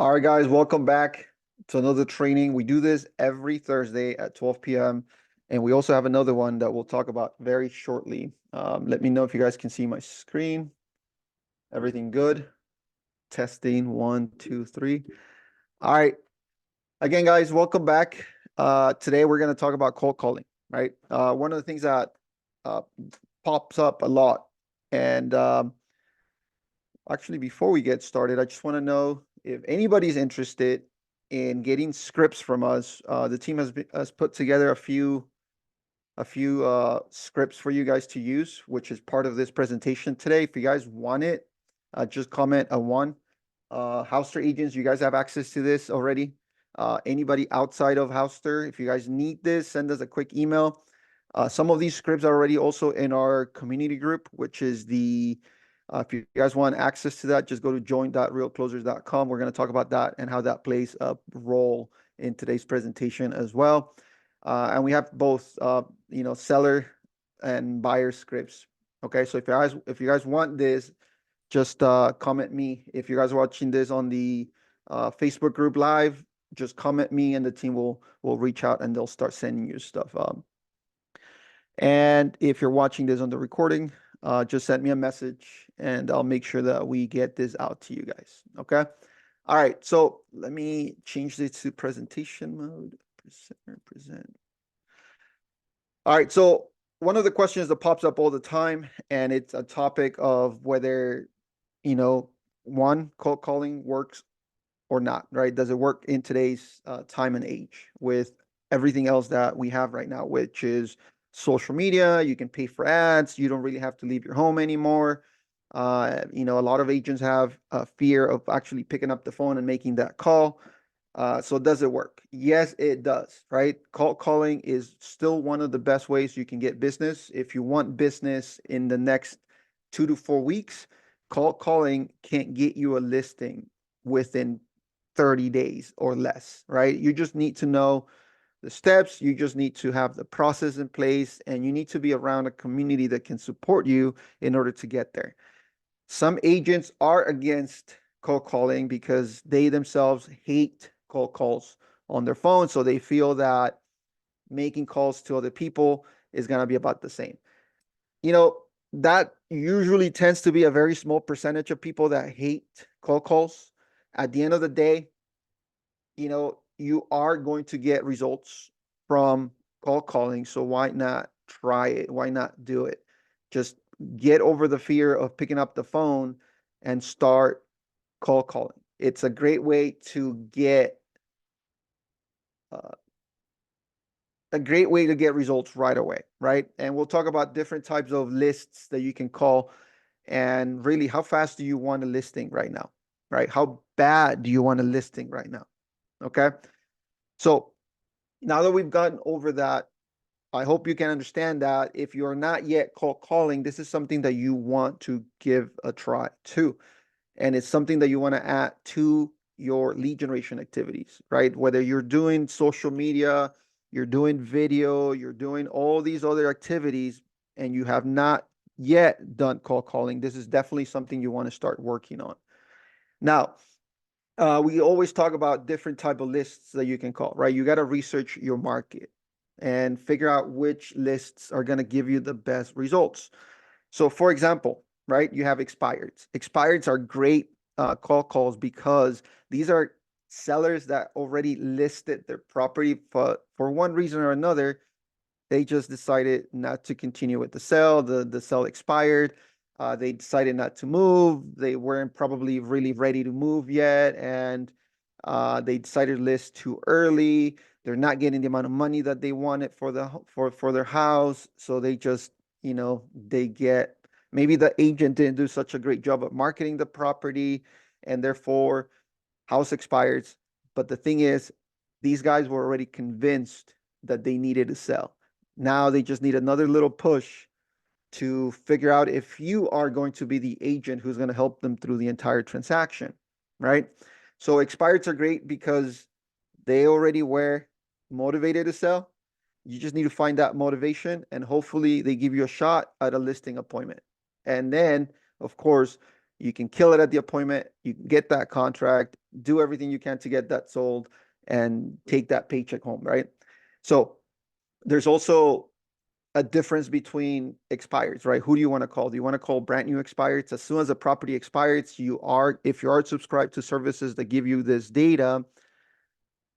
All right, guys, welcome back to another training. We do this every Thursday at 12 p.m. And we also have another one that we'll talk about very shortly. Let me know if you guys can see my screen. Everything good? Testing, 1, 2, 3. All right. Again, guys, welcome back. Today we're going to talk about cold calling, right? One of the things that uh, pops up a lot. And actually, before we get started, I just want to know if anybody's interested in getting scripts from us. The team has put together a few scripts for you guys to use, which is part of this presentation today. If you guys want it, just comment a one. Houstir agents, you guys have access to this already. Anybody outside of Houstir, if you guys need this, send us a quick email. Some of these scripts are already also in our community group, which is if you guys want access to that, just go to join.realclosers.com. We're going to talk about that and how that plays a role in today's presentation as well. And we have both, seller and buyer scripts. Okay, so if you guys want this, just comment me. If you guys are watching this on the Facebook group live, just comment me, and the team will reach out and they'll start sending you stuff. And if you're watching this on the recording, just send me a message and I'll make sure that we get this out to you guys. Okay. All right. So let me change this to presentation mode. Present. All right. So one of the questions that pops up all the time, and it's a topic of whether, one, cold calling works or not, right? Does it work in today's time and age with everything else that we have right now, which is social media? You can pay for ads. You don't really have to leave your home anymore. A lot of agents have a fear of actually picking up the phone and making that call. So does it work? Yes, it does, right? Cold calling is still one of the best ways you can get business. If you want business in the next 2 to 4 weeks, cold calling can't get you a listing within 30 days or less, right? You just need to know the steps. You just need to have the process in place, and you need to be around a community that can support you in order to get there. Some agents are against cold calling because they themselves hate cold calls on their phone. So they feel that making calls to other people is going to be about the same. That usually tends to be a very small percentage of people that hate cold calls. At the end of the day, you are going to get results from cold calling. So why not try it? Why not do it? Just get over the fear of picking up the phone and start cold calling. It's a great way to get uh, results right away, right? And we'll talk about different types of lists that you can call, and really how fast do you want a listing right now, right? How bad do you want a listing right now? Okay. So now that we've gotten over that, I hope you can understand that if you're not yet cold calling, this is something that you want to give a try to. And it's something that you want to add to your lead generation activities, right? Whether you're doing social media, you're doing video, you're doing all these other activities, and you have not yet done cold calling, this is definitely something you want to start working on. Now, we always talk about different type of lists that you can call, right? You got to research your market and figure out which lists are going to give you the best results. So for example, right, you have expireds. Expireds are great call calls because these are sellers that already listed their property, but for one reason or another, they just decided not to continue with the sale. The sale expired. They decided not to move. They weren't probably really ready to move yet, and they decided to list too early. They're not getting the amount of money that they wanted for their house, so they just they get, maybe the agent didn't do such a great job of marketing the property, and therefore house expires. But the thing is, these guys were already convinced that they needed to sell. Now they just need another little push to figure out if you are going to be the agent who's going to help them through the entire transaction, right? So expireds are great because they already were motivated to sell. You just need to find that motivation, and hopefully they give you a shot at a listing appointment. And then, of course, You can kill it at the appointment. You can get that contract, do everything you can to get that sold, and take that paycheck home, right? So there's also a difference between expires, right? Who do you want to call? Do you want to call brand new expires? As soon as a property expires, if you are subscribed to services that give you this data,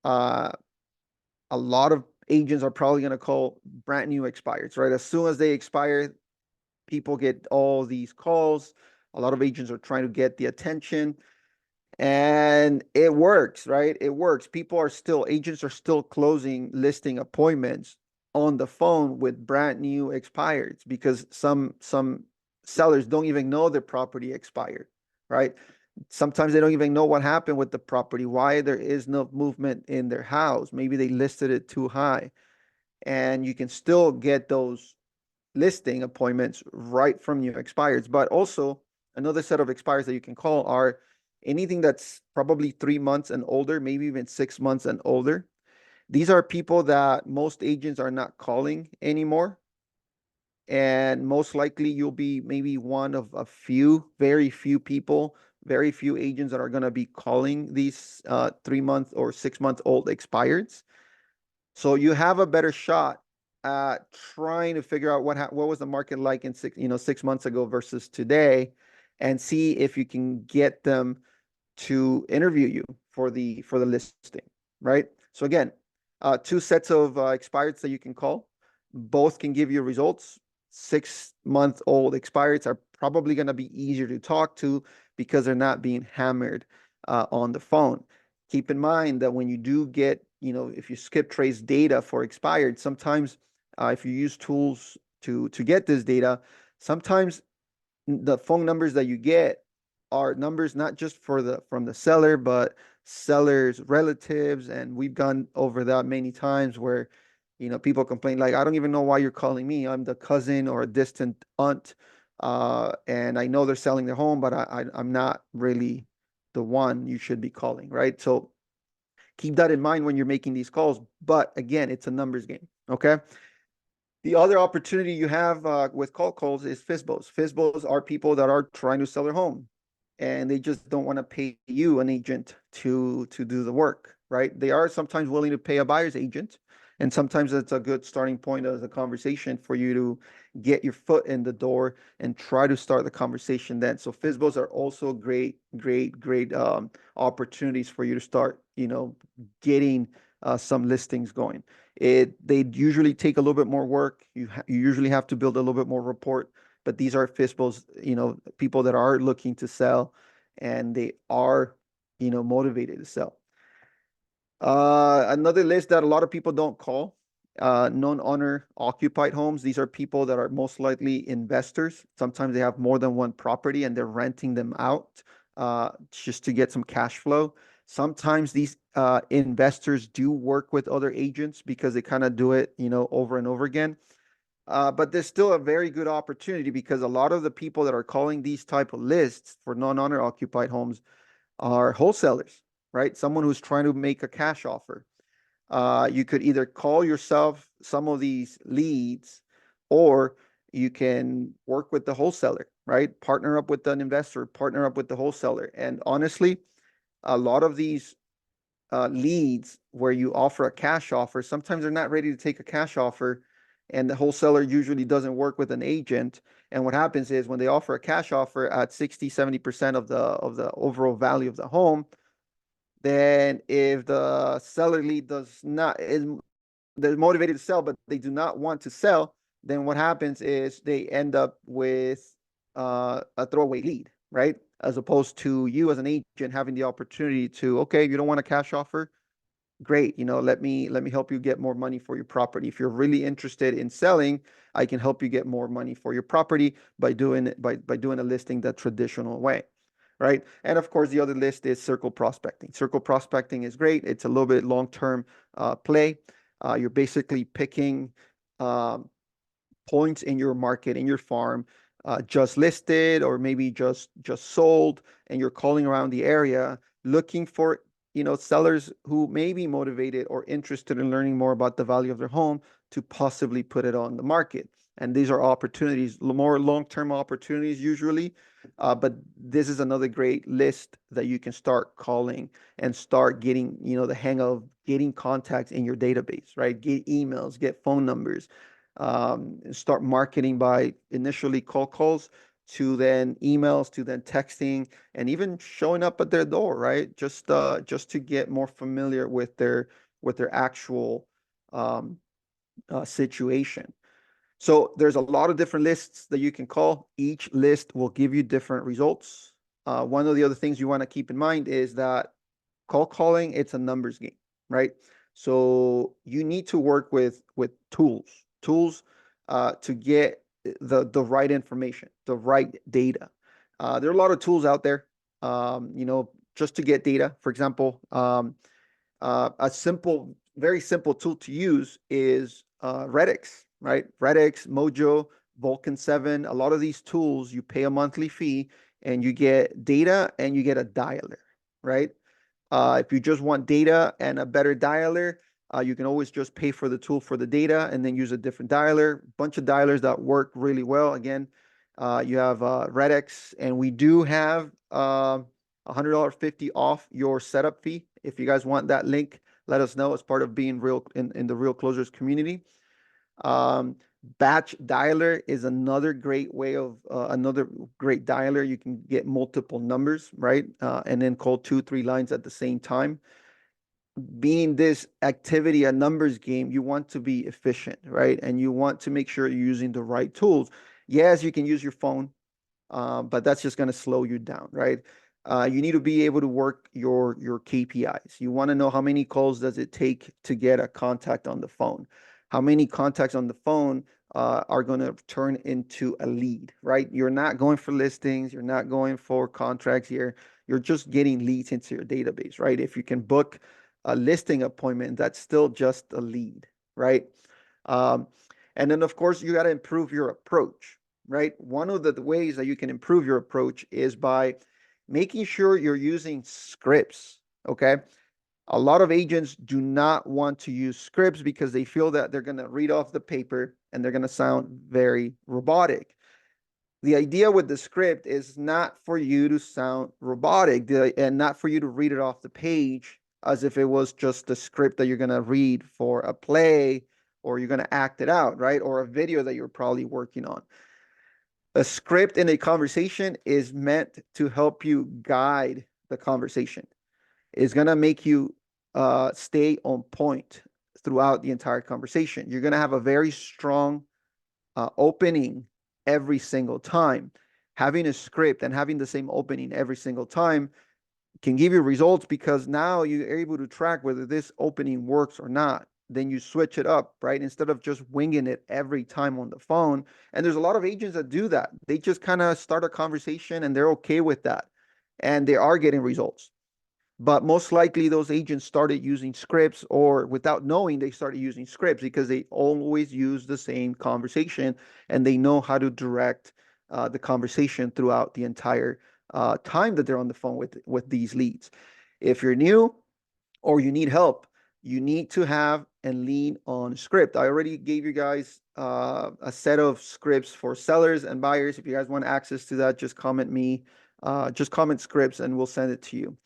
uh, a lot of agents are probably going to call brand new expires, right? As soon as they expire, people get all these calls. A lot of agents are trying to get the attention, and it works, right? It works. Agents are still closing listing appointments on the phone with brand new expireds because some sellers don't even know their property expired, right? Sometimes they don't even know what happened with the property, why there is no movement in their house. Maybe they listed it too high, and you can still get those listing appointments right from your expires. But also, another set of expires that you can call are anything that's probably 3 months and older, maybe even 6 months and older. These are people that most agents are not calling anymore. And most likely you'll be maybe one of a few, very few people, very few agents that are going to be calling these 3 month or 6 month old expireds. So you have a better shot at trying to figure out what was the market like in 6 months ago versus today, and see if you can get them to interview you for the listing, right? So again, two sets of expireds that you can call. Both can give you results. 6-month-old expireds are probably going to be easier to talk to because they're not being hammered on the phone. Keep in mind that when you do get, if you skip trace data for expired, sometimes if you use tools to get this data, sometimes the phone numbers that you get are numbers not just from the seller, but seller's relatives. And we've gone over that many times where, people complain like, I don't even know why you're calling me. I'm the cousin or a distant aunt. And I know they're selling their home, but I'm not really the one you should be calling, right? So keep that in mind when you're making these calls. But again, it's a numbers game. Okay. The other opportunity you have with cold calls is FISBOs. FISBOs are people that are trying to sell their home, and they just don't want to pay you, an agent, to do the work, right? They are sometimes willing to pay a buyer's agent, and sometimes it's a good starting point as a conversation for you to get your foot in the door and try to start the conversation then. So FISBOs are also great, great, great opportunities for you to start, getting some listings going. They usually take a little bit more work. You usually have to build a little bit more rapport, but these are FISBOs, people that are looking to sell, and they are, motivated to sell. Another list that a lot of people don't call, non-owner occupied homes. These are people that are most likely investors. Sometimes they have more than one property and they're renting them out just to get some cash flow. Sometimes these investors do work with other agents because they kind of do it, over and over again. But there's still a very good opportunity because a lot of the people that are calling these type of lists for non-owner occupied homes are wholesalers, right? Someone who's trying to make a cash offer. You could either call yourself some of these leads, or you can work with the wholesaler, right? Partner up with an investor, partner up with the wholesaler. And honestly, a lot of these leads where you offer a cash offer, sometimes they're not ready to take a cash offer, and the wholesaler usually doesn't work with an agent. And what happens is when they offer a cash offer at 60-70% of the overall value of the home, then if the seller lead they're motivated to sell, but they do not want to sell, then what happens is they end up with a throwaway lead, right? As opposed to you as an agent having the opportunity to, okay, you don't want a cash offer, great, let me help you get more money for your property. If you're really interested in selling, I can help you get more money for your property by doing a listing the traditional way, right? And of course, the other list is circle prospecting. Circle prospecting is great. It's a little bit long-term play. You're basically picking points in your market, in your farm, just listed or maybe just sold, and you're calling around the area looking for sellers who may be motivated or interested in learning more about the value of their home to possibly put it on the market. And these are opportunities, more long-term opportunities usually. But this is another great list that you can start calling and start getting, the hang of getting contacts in your database, right? Get emails, get phone numbers, start marketing by initially calls to then emails to then texting and even showing up at their door, right? Just to get more familiar with their actual um, situation. So there's a lot of different lists that you can call. Each list will give you different results. One of the other things you want to keep in mind is that calling, it's a numbers game, right? So you need to work with tools to get the right information, the right data. There are a lot of tools out there, just to get data. For example, a very simple tool to use is Redix, right? Redix, Mojo, Vulcan 7. A lot of these tools, you pay a monthly fee and you get data and you get a dialer, right? If you just want data and a better dialer, you can always just pay for the tool for the data and then use a different dialer. Bunch of dialers that work really well. Again, you have Redx, and we do have $100.50 off your setup fee. If you guys want that link, let us know as part of being real in the Real Closers community. Batch dialer is another great way of another great dialer. You can get multiple numbers, right? And then call 2, 3 lines at the same time. Being this activity a numbers game, you want to be efficient, right? And you want to make sure you're using the right tools. Yes, you can use your phone, but that's just going to slow you down, right? You need to be able to work your KPIs. You want to know how many calls does it take to get a contact on the phone? How many contacts on the phone are going to turn into a lead, right? You're not going for listings. You're not going for contracts here. You're just getting leads into your database, right? If you can book a listing appointment, that's still just a lead, right? Um, and then, of course, you got to improve your approach, right? One of the ways that you can improve your approach is by making sure you're using scripts, okay? A lot of agents do not want to use scripts because they feel that they're going to read off the paper and they're going to sound very robotic. The idea with the script is not for you to sound robotic and not for you to read it off the page as if it was just a script that you're going to read for a play or you're going to act it out, right? Or a video that you're probably working on. A script in a conversation is meant to help you guide the conversation. It's going to make you stay on point throughout the entire conversation. You're going to have a very strong opening every single time. Having a script and having the same opening every single time can give you results because now you're able to track whether this opening works or not. Then you switch it up, right? Instead of just winging it every time on the phone. And there's a lot of agents that do that. They just kind of start a conversation and they're okay with that. And they are getting results. But most likely those agents started using scripts, or without knowing, they started using scripts because they always use the same conversation and they know how to direct the conversation throughout the entire time that they're on the phone with these leads. If you're new or you need help, you need to have and lean on script. I already gave you guys a set of scripts for sellers and buyers. If you guys want access to that, just comment scripts and we'll send it to you.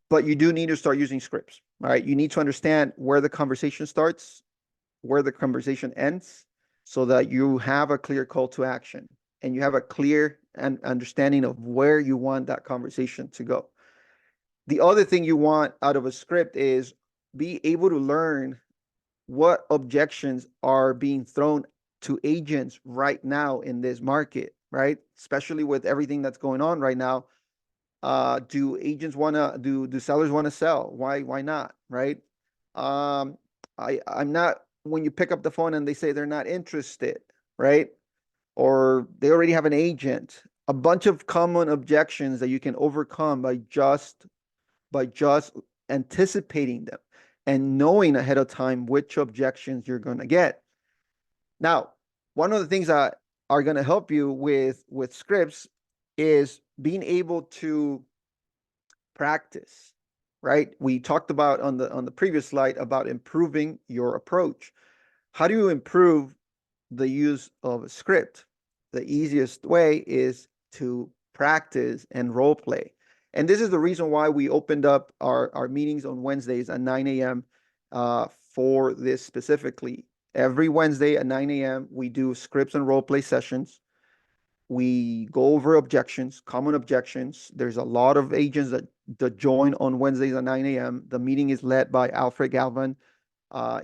But you do need to start using scripts, all right? You need to understand where the conversation starts, where the conversation ends, so that you have a clear call to action and you have a clear understanding of where you want that conversation to go. The other thing you want out of a script is be able to learn what objections are being thrown to agents right now in this market, right? Especially with everything that's going on right now. Do agents want to do sellers want to sell? Why not, right? I'm not, when you pick up the phone and they say they're not interested, right? Or they already have an agent. A bunch of common objections that you can overcome by just anticipating them and knowing ahead of time which objections you're going to get. Now, one of the things that are going to help you with scripts is being able to practice, right? We talked about on the previous slide about improving your approach. How do you improve the use of a script? The easiest way is to practice and role play. And this is the reason why we opened up our meetings on Wednesdays at 9 a.m. For this specifically. Every Wednesday at 9 a.m., we do scripts and role play sessions. We go over objections, common objections. There's a lot of agents that join on Wednesdays at 9 a.m. The meeting is led by Alfred Galvan.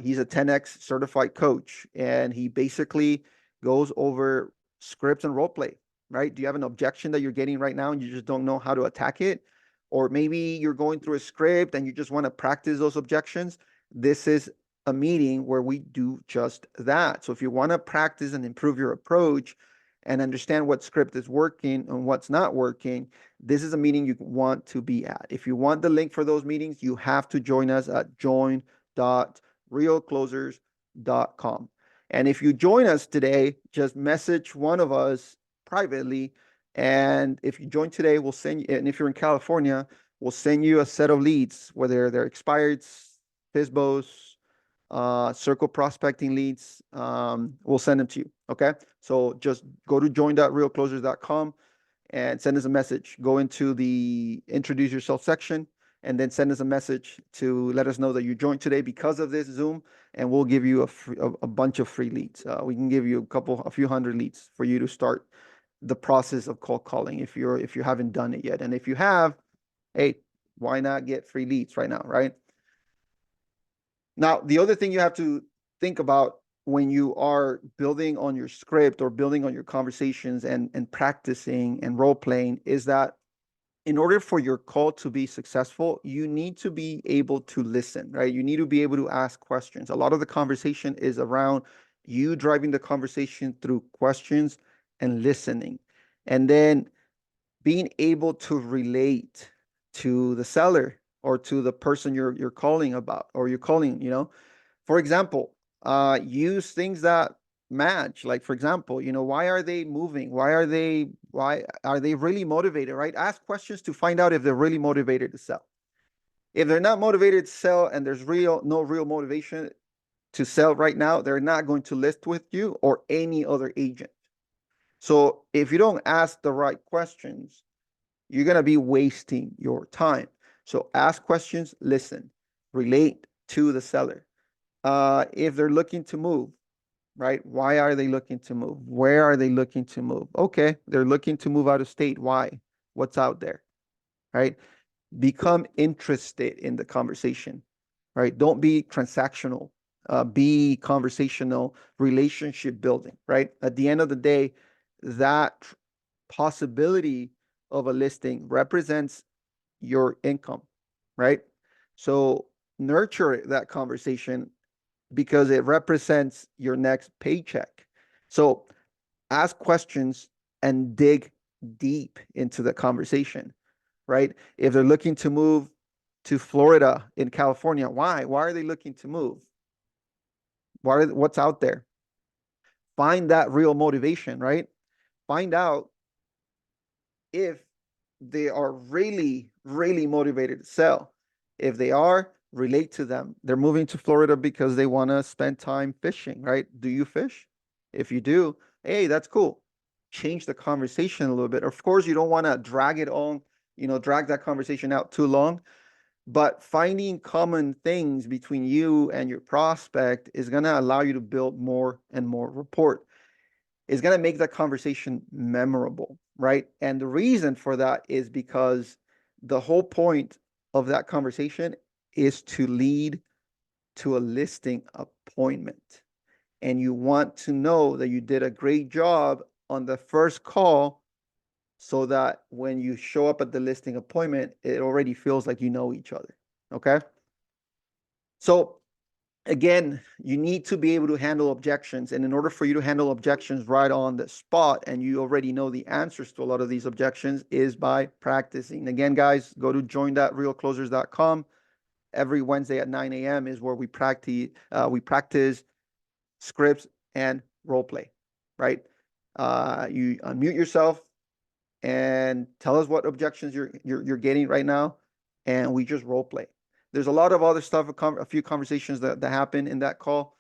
He's a 10X certified coach, and he basically goes over scripts and role play, right? Do you have an objection that you're getting right now and you just don't know how to attack it? Or maybe you're going through a script and you just want to practice those objections. This is a meeting where we do just that. So if you want to practice and improve your approach and understand what script is working and what's not working, this is a meeting you want to be at. If you want the link for those meetings, you have to join us at join.realclosers.com. And if you join us today, just message one of us privately. And if you join today, we'll send you, and if you're in California, we'll send you a set of leads, whether they're expired, FISBOs, circle prospecting leads. We'll send them to you. Okay. So just go to join.realclosers.com and send us a message. Go into the introduce yourself section and then send us a message to let us know that you joined today because of this Zoom, and we'll give you a bunch of free leads. We can give you a few hundred leads for you to start the process of cold calling if you haven't done it yet. And if you have, hey, why not get free leads right now, right? Now, the other thing you have to think about when you are building on your script or building on your conversations and practicing and role playing is that in order for your call to be successful, you need to be able to listen, right? You need to be able to ask questions. A lot of the conversation is around you driving the conversation through questions and listening, and then being able to relate to the seller or to the person you're calling about or you're calling, for example, use things that match. Like, for example, why are they moving? Why are they really motivated, right? Ask questions to find out if they're really motivated to sell. If they're not motivated to sell and there's no real motivation to sell right now, they're not going to list with you or any other agent. So if you don't ask the right questions, you're going to be wasting your time. So ask questions, listen, relate to the seller. If they're looking to move, right? Why are they looking to move? Where are they looking to move? Okay, they're looking to move out of state. Why? What's out there, right? Become interested in the conversation, right? Don't be transactional. Be conversational, relationship building, right? At the end of the day, that possibility of a listing represents your income, right? So nurture that conversation because it represents your next paycheck. So ask questions and dig deep into the conversation, right? If they're looking to move to Florida in California, why? Why are they looking to move? What's out there? Find that real motivation, right? Find out if they are really, really motivated to sell. If they are, relate to them. They're moving to Florida because they want to spend time fishing, right? Do you fish? If you do, hey, that's cool. Change the conversation a little bit. Of course, you don't want to drag it on, drag that conversation out too long. But finding common things between you and your prospect is going to allow you to build more and more rapport. Is going to make that conversation memorable, right? And the reason for that is because the whole point of that conversation is to lead to a listing appointment. And you want to know that you did a great job on the first call so that when you show up at the listing appointment, it already feels like you know each other. Okay. So again, you need to be able to handle objections. And in order for you to handle objections right on the spot, and you already know the answers to a lot of these objections, is by practicing. Again, guys, go to join.realclosers.com. Every Wednesday at 9 a.m. is where we practice scripts and role play, right? You unmute yourself and tell us what objections you're getting right now, and we just role play. There's a lot of other stuff, a few conversations that happen in that call.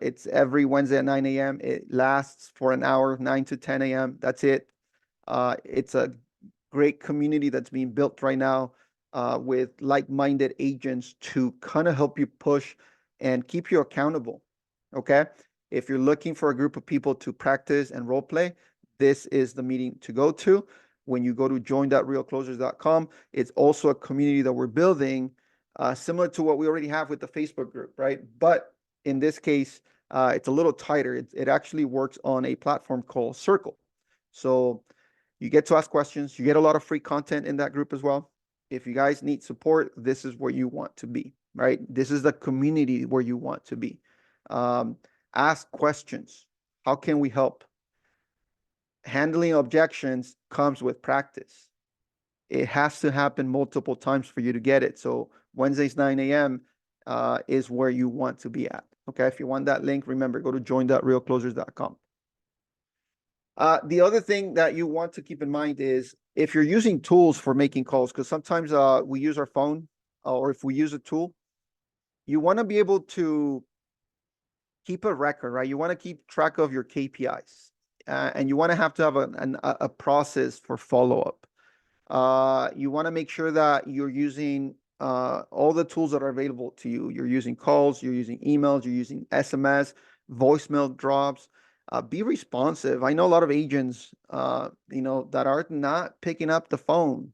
It's every Wednesday at 9 a.m. It lasts for an hour, 9 to 10 a.m. That's it. It's a great community that's being built right now with like-minded agents to kind of help you push and keep you accountable. Okay. If you're looking for a group of people to practice and role play, this is the meeting to go to. When you go to join.realclosers.com, it's also a community that we're building, similar to what we already have with the Facebook group, right? But in this case, it's a little tighter. It actually works on a platform called Circle. So you get to ask questions. You get a lot of free content in that group as well. If you guys need support, this is where you want to be, right? This is the community where you want to be. Ask questions. How can we help? Handling objections comes with practice. It has to happen multiple times for you to get it. So Wednesdays, 9 a.m. Is where you want to be at. Okay. If you want that link, remember, go to join.realclosers.com. The other thing that you want to keep in mind is if you're using tools for making calls, because sometimes we use our phone or if we use a tool, you want to be able to keep a record, right? You want to keep track of your KPIs and you want to have a process for follow-up. You want to make sure that you're using all the tools that are available to you. You're using calls, you're using emails, you're using SMS, voicemail drops. Be responsive. I know a lot of agents, that are not picking up the phone.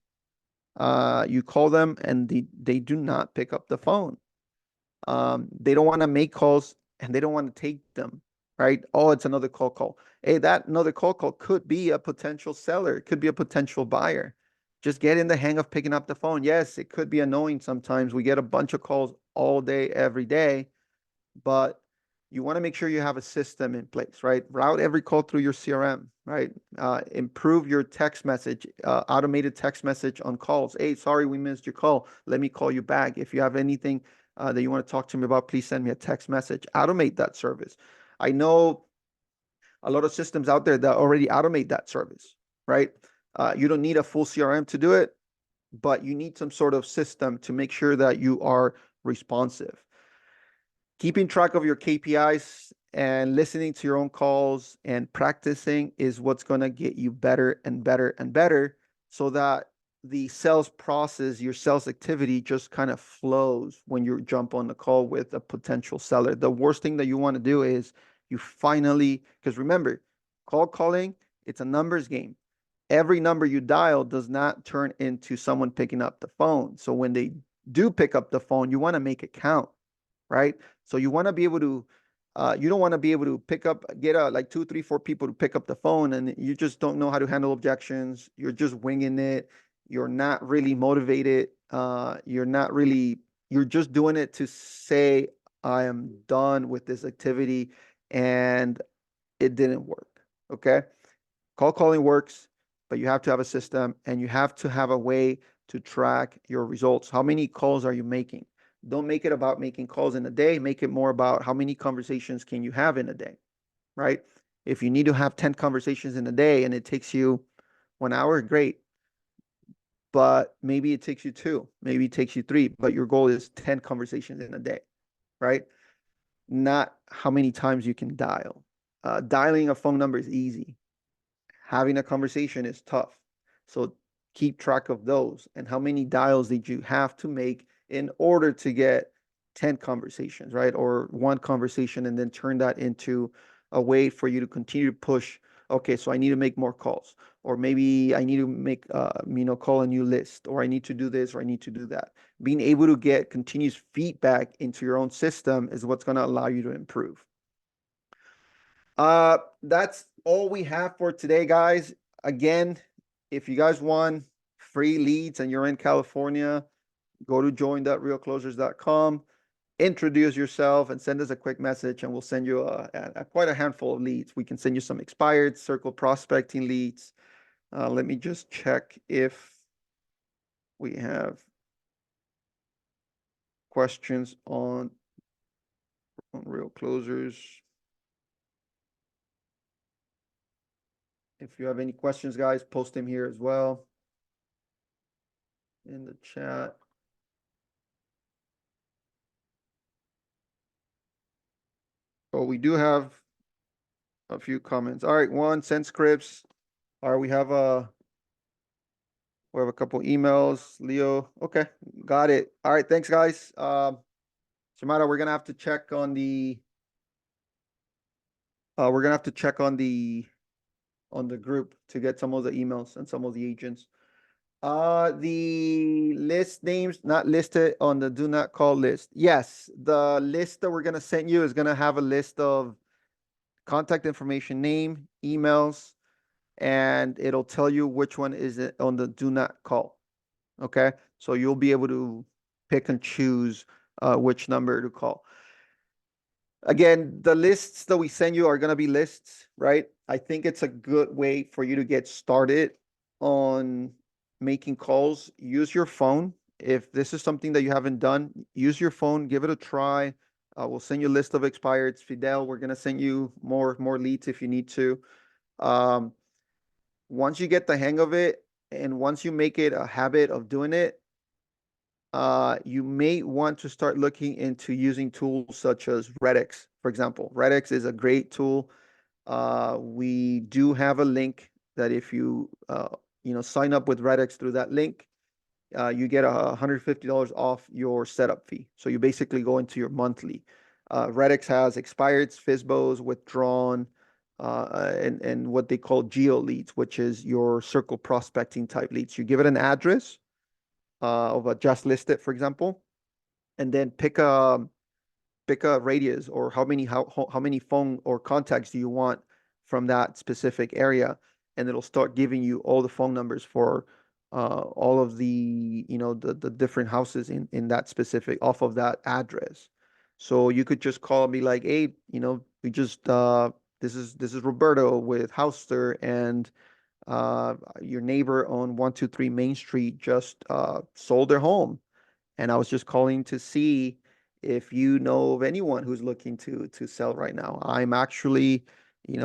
You call them and they do not pick up the phone. They don't want to make calls and they don't want to take them, right? Oh, it's another call. Hey, that another call could be a potential seller. It could be a potential buyer. Just get in the hang of picking up the phone. Yes, it could be annoying sometimes. We get a bunch of calls all day, every day, but you want to make sure you have a system in place, right? Route every call through your CRM, right? Improve your text message, automated text message on calls. Hey, sorry, we missed your call. Let me call you back. If you have anything that you want to talk to me about, please send me a text message. Automate that service. I know a lot of systems out there that already automate that service, right? You don't need a full CRM to do it, but you need some sort of system to make sure that you are responsive. Keeping track of your KPIs and listening to your own calls and practicing is what's going to get you better and better and better so that the sales process, your sales activity just kind of flows when you jump on the call with a potential seller. The worst thing that you want to do is you finally, because remember, calling, it's a numbers game. Every number you dial does not turn into someone picking up the phone. So when they do pick up the phone, you want to make it count, right? So you want to be able to, you don't want to be able to get like 2, 3, 4 people to pick up the phone and you just don't know how to handle objections. You're just winging it. You're not really motivated. You're just doing it to say, I am done with this activity and it didn't work. Okay. Calling works, but you have to have a system and you have to have a way to track your results. How many calls are you making? Don't make it about making calls in a day. Make it more about how many conversations can you have in a day, right? If you need to have 10 conversations in a day and it takes you 1 hour, great. But maybe it takes you 2, maybe it takes you 3, but your goal is 10 conversations in a day, right? Not how many times you can dial. Dialing a phone number is easy. Having a conversation is tough. So keep track of those and how many dials did you have to make in order to get 10 conversations, right? Or 1 conversation and then turn that into a way for you to continue to push. Okay, so I need to make more calls, or maybe I need to make, call a new list, or I need to do this, or I need to do that. Being able to get continuous feedback into your own system is what's going to allow you to improve. That's all we have for today, guys. Again, if you guys want free leads and you're in California, go to join.realclosers.com, introduce yourself and send us a quick message and we'll send you quite a handful of leads. We can send you some expired circle prospecting leads. Let me just check if we have questions on Real Closers. If you have any questions, guys, post them here as well in the chat. Oh, we do have a few comments. All right, one, send scripts. All right, we have a couple emails. Leo, okay, got it. All right, thanks, guys. Samara, we're gonna have to check on the we're gonna have to check on the group to get some of the emails and some of the agents. The list names not listed on the do not call list. Yes, the list that we're gonna send you is gonna have a list of contact information, name, emails, and it'll tell you which one is it on the do not call. Okay, so you'll be able to pick and choose which number to call. Again, the lists that we send you are going to be lists, right? I think it's a good way for you to get started on making calls. Use your phone. If this is something that you haven't done, use your phone, give it a try. We'll send you a list of expireds. Fidel, we're going to send you more leads if you need to. Um, once you get the hang of it, and once you make it a habit of doing it, you may want to start looking into using tools such as Redx, for example. Redx is a great tool. We do have a link that if you sign up with Redx through that link, you get $150 off your setup fee. So you basically go into your monthly. Redx has expireds, FISBOs, withdrawn, and what they call geo leads, which is your circle prospecting type leads. You give it an address of a just listed, for example, and then pick a radius or how many phone or contacts do you want from that specific area, and it'll start giving you all the phone numbers for all of the different houses in that specific off of that address. So you could just call and be like, hey, we just this is Roberto with Houstir, and your neighbor on 123 Main Street just sold their home, and I was just calling to see if you know of anyone who's looking to sell right now. I'm actually,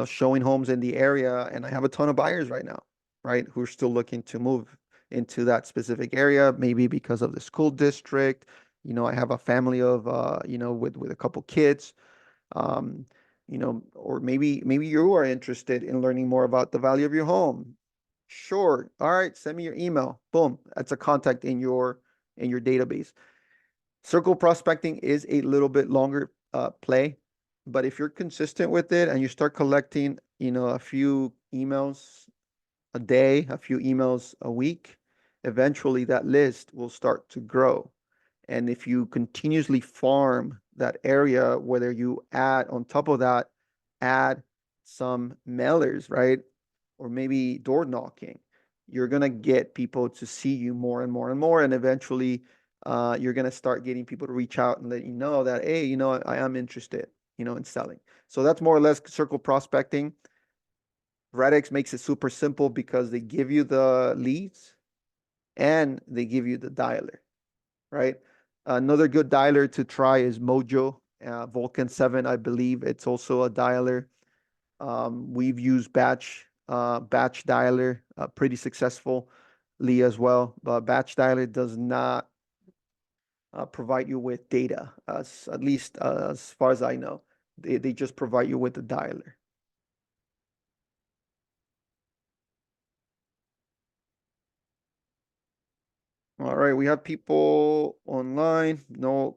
showing homes in the area, and I have a ton of buyers right now, right, who are still looking to move into that specific area, maybe because of the school district. I have a family of with a couple kids. Um, or maybe you are interested in learning more about the value of your home. Sure. All right, send me your email. Boom. That's a contact in your database. Circle prospecting is a little bit longer play, but if you're consistent with it and you start collecting, a few emails a day, a few emails a week, eventually that list will start to grow. And if you continuously farm that area, whether you add on top of that, add some mailers, right? Or maybe door knocking, you're going to get people to see you more and more and more. And eventually, you're going to start getting people to reach out and let you know that, hey, I am interested, in selling. So that's more or less circle prospecting. Redx makes it super simple because they give you the leads and they give you the dialer, right? Another good dialer to try is Mojo, Vulcan 7, I believe. It's also a dialer. We've used Batch Dialer, pretty successfully as well. But Batch Dialer does not provide you with data, at least as far as I know. They just provide you with the dialer. All right, we have people online. No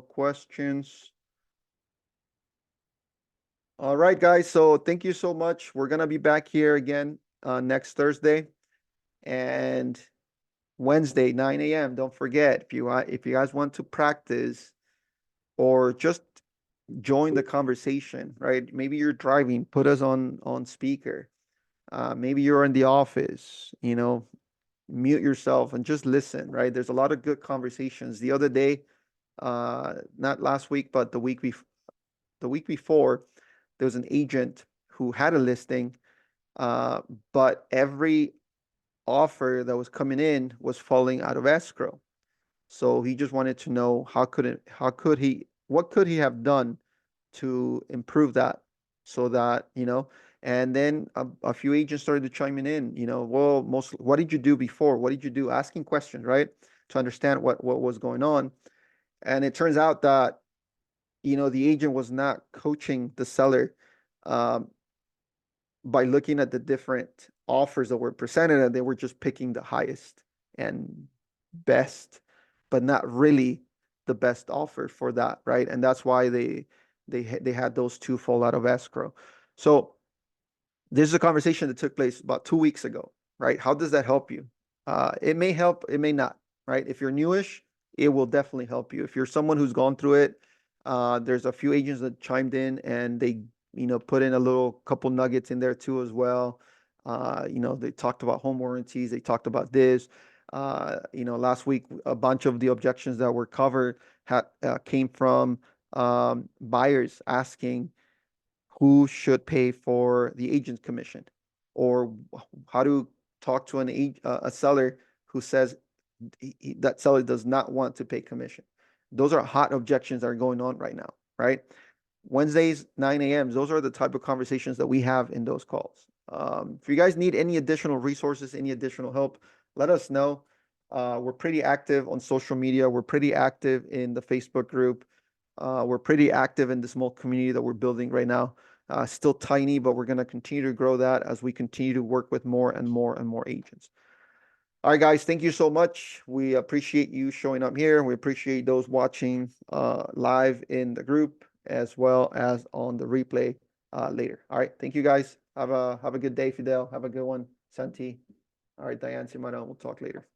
questions. All right, guys. So thank you so much. We're gonna be back here again next Thursday and Wednesday, 9 a.m. Don't forget, if you guys want to practice or just join the conversation, right? Maybe you're driving, put us on speaker. Maybe you're in the office, mute yourself and just listen, right? There's a lot of good conversations. The other day, not last week, but the week before, there was an agent who had a listing, but every offer that was coming in was falling out of escrow. So he just wanted to know what could he have done to improve that so that, and then a few agents started to chime in, well, what did you do before? What did you do? Asking questions, right? To understand what was going on. And it turns out that, the agent was not coaching the seller, um, by looking at the different offers that were presented, and they were just picking the highest and best, but not really the best offer for that, right? And that's why they had those two fall out of escrow. So this is a conversation that took place about 2 weeks ago, right? How does that help you? It may help, it may not, right? If you're newish, it will definitely help you. If you're someone who's gone through it, there's a few agents that chimed in and they, put in a little couple nuggets in there too as well. They talked about home warranties, they talked about this. Last week, a bunch of the objections that were covered came from buyers asking who should pay for the agent's commission, or how to talk to a seller who says that seller does not want to pay commission. Those are hot objections that are going on right now, right? Wednesdays, 9 a.m. Those are the type of conversations that we have in those calls. If you guys need any additional resources, any additional help, let us know. We're pretty active on social media. We're pretty active in the Facebook group. We're pretty active in the small community that we're building right now. Still tiny, but we're going to continue to grow that as we continue to work with more and more and more agents. All right, guys, thank you so much. We appreciate you showing up here. We appreciate those watching live in the group as well as on the replay later. All right, thank you, guys. Have a good day, Fidel. Have a good one, Santi. All right, Diane, Simano, we'll talk later.